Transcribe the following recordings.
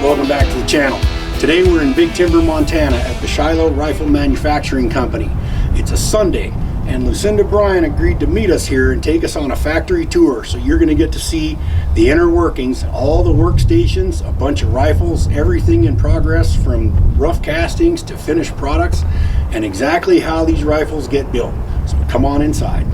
Welcome back to the channel. Today we're in Big Timber, Montana at the Shiloh Rifle Manufacturing Company. It's a Sunday and Lucinda Bryan agreed to meet us here and take us on a factory tour. So you're going to get to see the inner workings, all the workstations, a bunch of rifles, everything in progress from rough castings to finished products, and exactly how these rifles get built. So come on inside.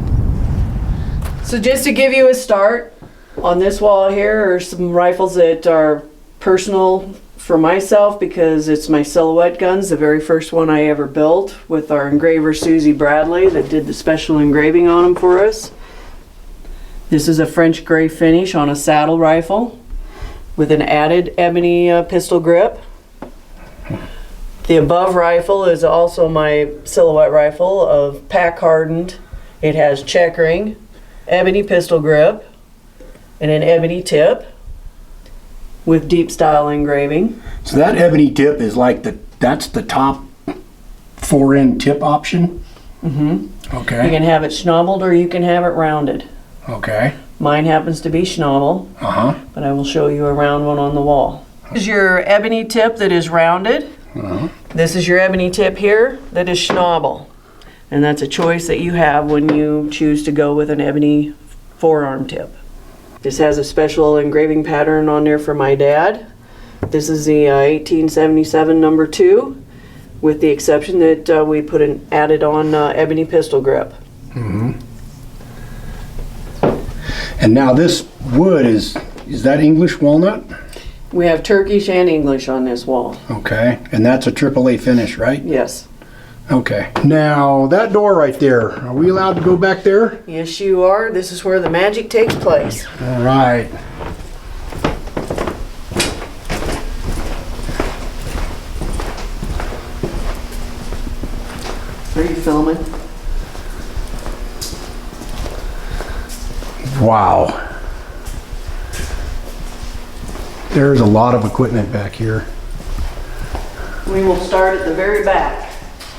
So just to give you a start, on this wall here are some rifles that are personal for myself because it's my silhouette guns, the very first one I ever built with our engraver Susie Bradley that did the special engraving on them for us. This is a French gray finish on a saddle rifle with an added ebony pistol grip. The above rifle is also my silhouette rifle of pack hardened. It has checkering, ebony pistol grip, and an ebony tip with deep style engraving. So that ebony tip is like that's the top 4-end tip option? Mm-hmm. Okay. You can have it schnabeled or you can have it rounded. Okay. Mine happens to be schnabel, but I will show you a round one on the wall. This is your ebony tip that is rounded. This is your ebony tip here that is schnabel. And that's a choice that you have when you choose to go with an ebony forearm tip. This has a special engraving pattern on there for my dad. This is the 1877 number 2, with the exception that we put an added on ebony pistol grip. And now this wood is that English walnut? We have Turkish and English on this wall. Okay, and that's a AAA finish, right? Yes. Okay. Now that door right there, are we allowed to go back there? Yes, you are. This is where the magic takes place. All right. Are you filming? Wow. There's a lot of equipment back here. We will start at the very back.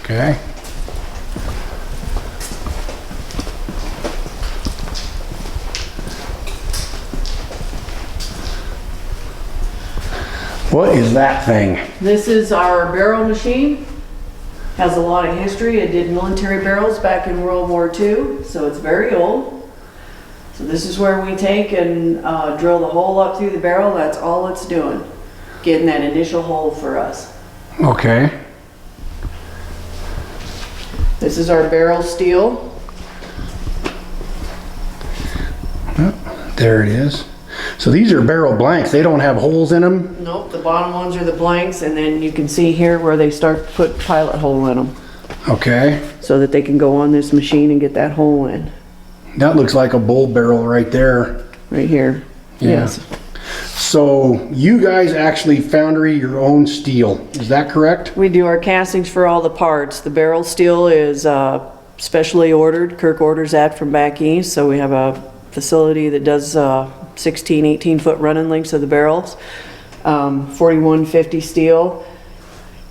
Okay. What is that thing? This is our barrel machine. Has a lot of history. It did military barrels back in World War II, so it's very old. So this is where we take and drill the hole up through the barrel. That's all it's doing, getting that initial hole for us. Okay. This is our barrel steel. Oh, there it is. So these are barrel blanks. They don't have holes in them? Nope, the bottom ones are the blanks, and then you can see here where they start to put pilot hole in them. Okay. So that they can go on this machine and get that hole in. That looks like a bull barrel right there. Right here. Yeah. Yes. So you guys actually foundry your own steel, is that correct? We do our castings for all the parts. The barrel steel is specially ordered. Kirk orders that from back east, so we have a facility that does 16, 18 foot running lengths of the barrels, 4150 steel,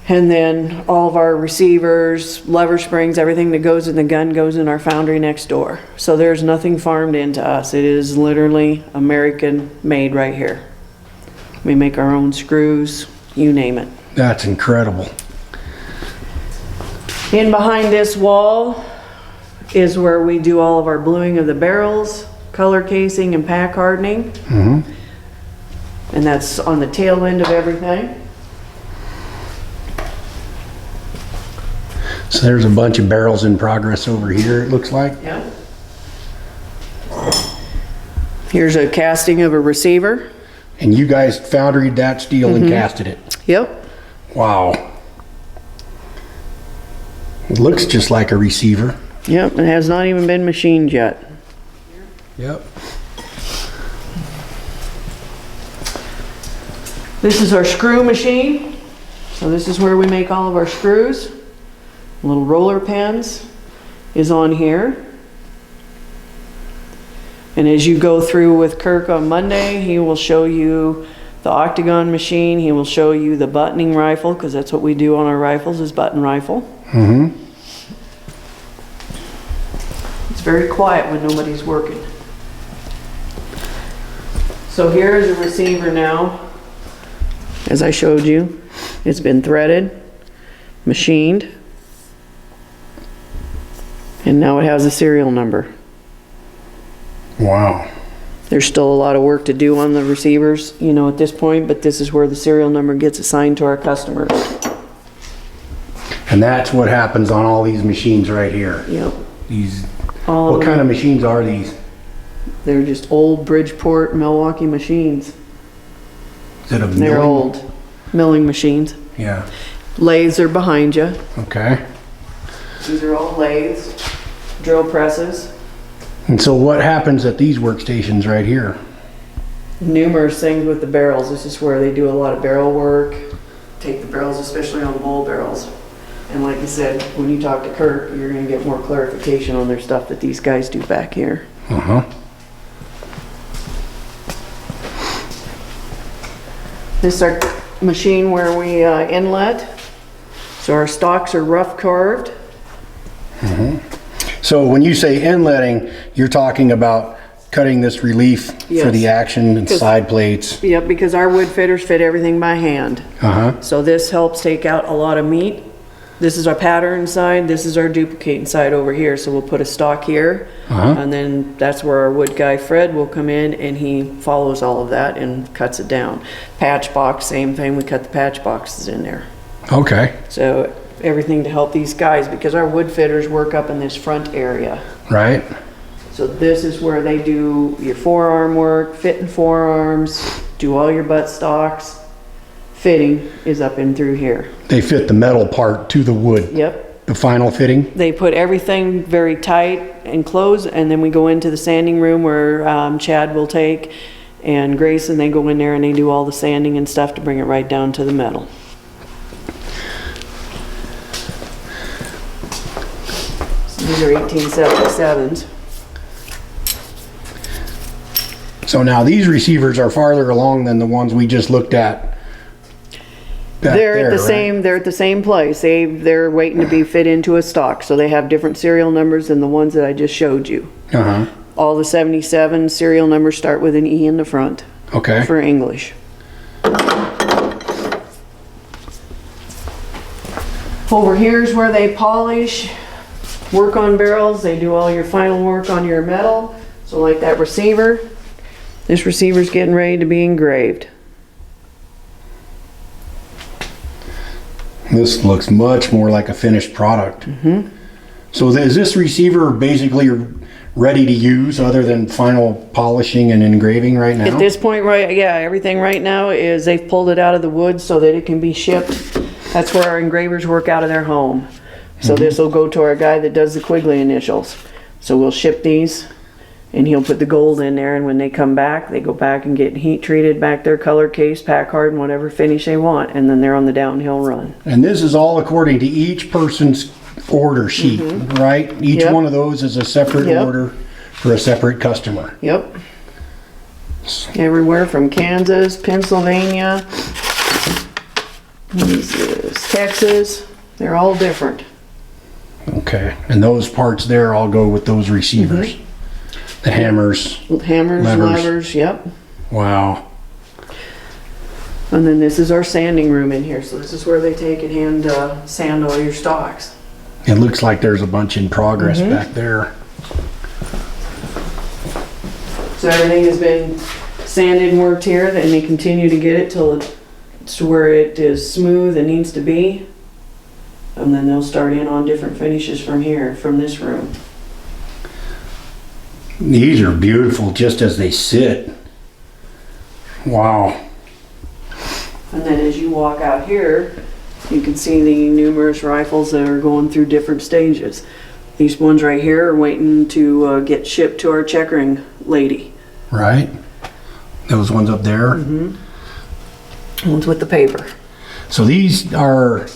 and then all of our receivers, lever springs, everything that goes in the gun goes in our foundry next door. So there's nothing farmed into us. It is literally American made right here. We make our own screws, you name it. That's incredible. In behind this wall is where we do all of our bluing of the barrels, color casing, and pack hardening. And that's on the tail end of everything. So there's a bunch of barrels in progress over here, it looks like. Yep. Here's a casting of a receiver. And you guys foundried that steel and casted it. Yep. Wow. It looks just like a receiver. Yep, it has not even been machined yet. Yep. This is our screw machine. So this is where we make all of our screws. Little roller pens is on here. And as you go through with Kirk on Monday, he will show you the octagon machine. He will show you the buttoning rifle, because that's what we do on our rifles, is button rifle. It's very quiet when nobody's working. So here is a receiver now. as I showed you. It's been threaded, machined, and now it has a serial number. Wow. There's still a lot of work to do on the receivers, you know, at this point, but this is where the serial number gets assigned to our customers. And that's what happens on all these machines right here. Yep. These, All what kind of machines are these? They're just old Bridgeport, Milwaukee machines. Is it a They're milling? old milling machines. Yeah. Lathes are behind you. Okay. These are all lathes, drill presses. And so what happens at these workstations right here? Numerous things with the barrels. This is where they do a lot of barrel work. Take the barrels, especially on the bowl barrels. And like I said, when you talk to Kirk, you're going to get more clarification on their stuff that these guys do back here. Uh-huh. This is our machine where we inlet. So our stocks are rough carved. So when you say inletting, you're talking about cutting this relief for Yes. the action and side plates. Yep, because our wood fitters fit everything by hand. Uh-huh. So this helps take out a lot of meat. This is our pattern side, this is our duplicating side over here. So we'll put a stock here, and then that's where our wood guy Fred will come in and he follows all of that and cuts it down. Patch box, same thing, we cut the patch boxes in there. Okay. So everything to help these guys because our wood fitters work up in this front area. Right. So this is where they do your forearm work, fitting forearms, do all your butt stocks. Fitting is up in through here. They fit the metal part to the wood. Yep. The final fitting. They put everything very tight and close, and then we go into the sanding room where Chad will take and Grayson, they go in there and they do all the sanding and stuff to bring it right down to the metal. So these are 1877s. So now these receivers are farther along than the ones we just looked at. back They're at there, the right? same, they're at the same place. They're waiting to be fit into a stock, so they have different serial numbers than the ones that I just showed you. Uh-huh. All the 77 serial numbers start with an E in the front Okay. for English. Over here is where they polish, work on barrels. They do all your final work on your metal. So like that receiver, this receiver's getting ready to be engraved. This looks much more like a finished product. Mm-hmm. So is this receiver basically ready to use other than final polishing and engraving right now? At this point, right, yeah, everything right now is they've pulled it out of the wood so that it can be shipped. That's where our engravers work out of their home. So this will go to our guy that does the Quigley initials. So we'll ship these and he'll put the gold in there, and when they come back, they go back and get heat treated back their color case, pack hard, and whatever finish they want, and then they're on the downhill run. And this is all according to each person's order sheet, right? Each Yep. one of those is a separate Yep. order for a separate customer. Yep. Everywhere from Kansas, Pennsylvania, what is this, Texas, they're all different. Okay. And those parts there all go with those receivers. The hammers. Hammers, Levers. levers, yep. Wow. And then this is our sanding room in here, so this is where they take and hand sand all your stocks. It looks like there's a bunch in progress back there. So everything has been sanded and worked here, and they continue to get it till it's to where it is smooth and needs to be. And then they'll start in on different finishes from here, from this room. These are beautiful just as they sit. Wow. And then as you walk out here, you can see the numerous rifles that are going through different stages. These ones right here are waiting to get shipped to our checkering lady. Right? Those ones up there. Ones with the paper. So these are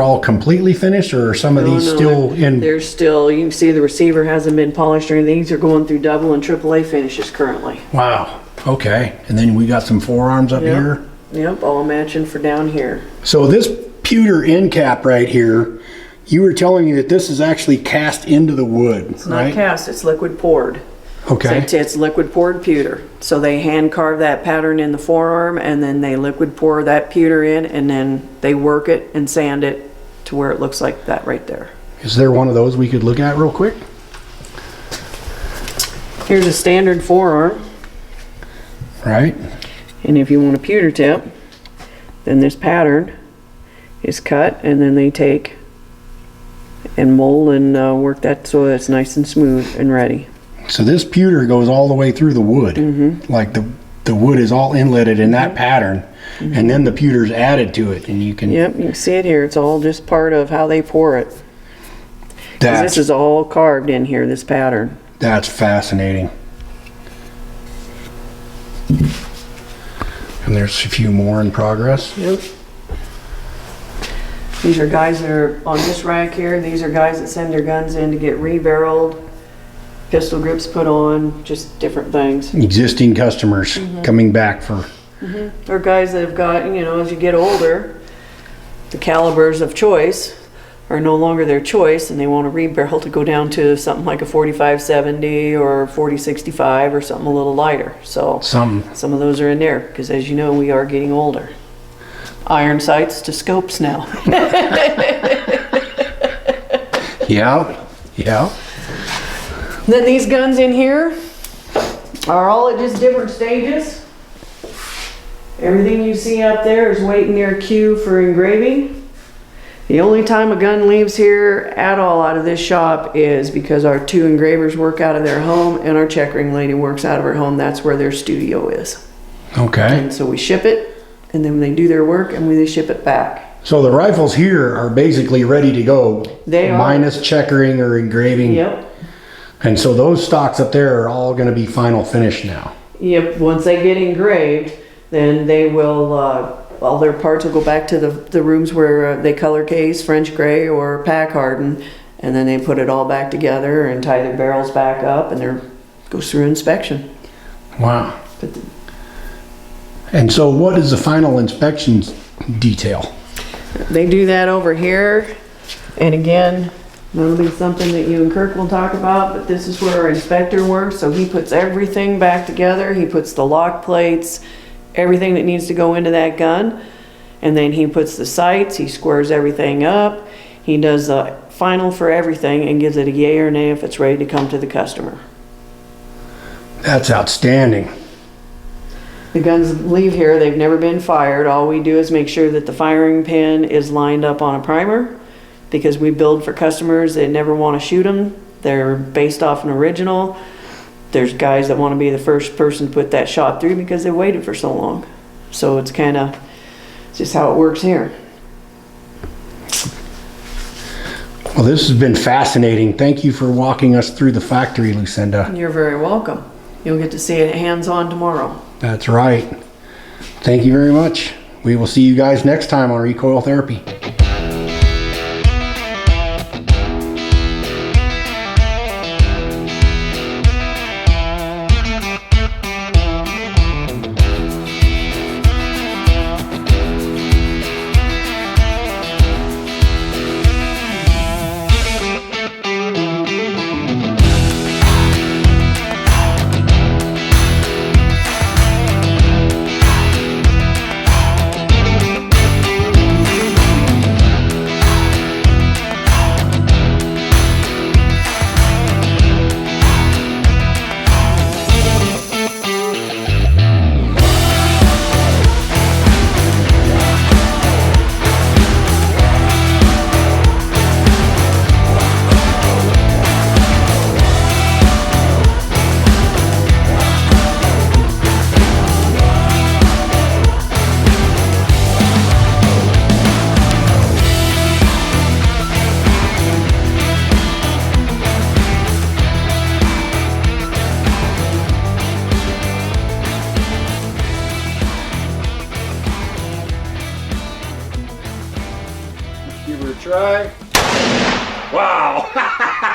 all completely finished, or are some of these still in? They're still, you can see the receiver hasn't been polished or anything. These are going through double and AAA finishes currently. Wow. Okay. And then we got some forearms up Yep. here. Yep, all matching for down here. So this pewter end cap right here, you were telling me that this is actually cast into the wood, It's not right? cast, it's liquid poured. Okay. It's liquid poured pewter. So they hand carve that pattern in the forearm, and then they liquid pour that pewter in, and then they work it and sand it to where it looks like that right there. Is there one of those we could look at real quick? Here's a standard forearm, Right. and if you want a pewter tip, then this pattern is cut, and then they take and mold and work that so it's nice and smooth and ready. So this pewter goes all the way through the wood. Like the wood is all inletted in that pattern, and then the pewter's added to it, and you can... Yep, you can see it here. It's all just part of how they pour it. 'Cause That's, this is all carved in here, this pattern. that's fascinating. And there's a few more in progress. Yep. These are guys that are on this rack here. These are guys that send their guns in to get rebarreled, pistol grips put on, just different things. Existing customers coming back for... Or guys that have got, you know, as you get older, the calibers of choice are no longer their choice, and they want a rebarrel to go down to something like a 45-70 or 40-65 or something a little lighter. So some of those are in there, because as you know, we are getting older. Iron sights to scopes now. Yeah, yeah. Then these guns in here are all at just different stages. Everything you see up there is waiting their cue for engraving. The only time a gun leaves here at all out of this shop is because our two engravers work out of their home and our checkering lady works out of her home. That's where their studio is. Okay. And so we ship it, and then they do their work and they ship it back. So the rifles here are basically ready to go. They are. Minus checkering or engraving. Yep. And so those stocks up there are all going to be final finish now. Yep, once they get engraved, then they will, all their parts will go back to the rooms where they color case, French gray or pack harden, and then they put it all back together and tie their barrels back up, and there goes through inspection. Wow. And so what is the final inspection detail? They do that over here, and again, that'll be something that you and Kirk will talk about, but this is where our inspector works, so he puts everything back together. He puts the lock plates, everything that needs to go into that gun, and then he puts the sights, he squares everything up, he does the final for everything and gives it a yay or nay if it's ready to come to the customer. That's outstanding. The guns leave here, they've never been fired. All we do is make sure that the firing pin is lined up on a primer, because we build for customers that never want to shoot them. They're based off an original. There's guys that want to be the first person to put that shot through because they waited for so long. So it's just how it works here. Well, this has been fascinating. Thank you for walking us through the factory, Lucinda. You're very welcome. You'll get to see it hands-on tomorrow. That's right. Thank you very much. We will see you guys next time on Recoil Therapy. Give her a try. Wow.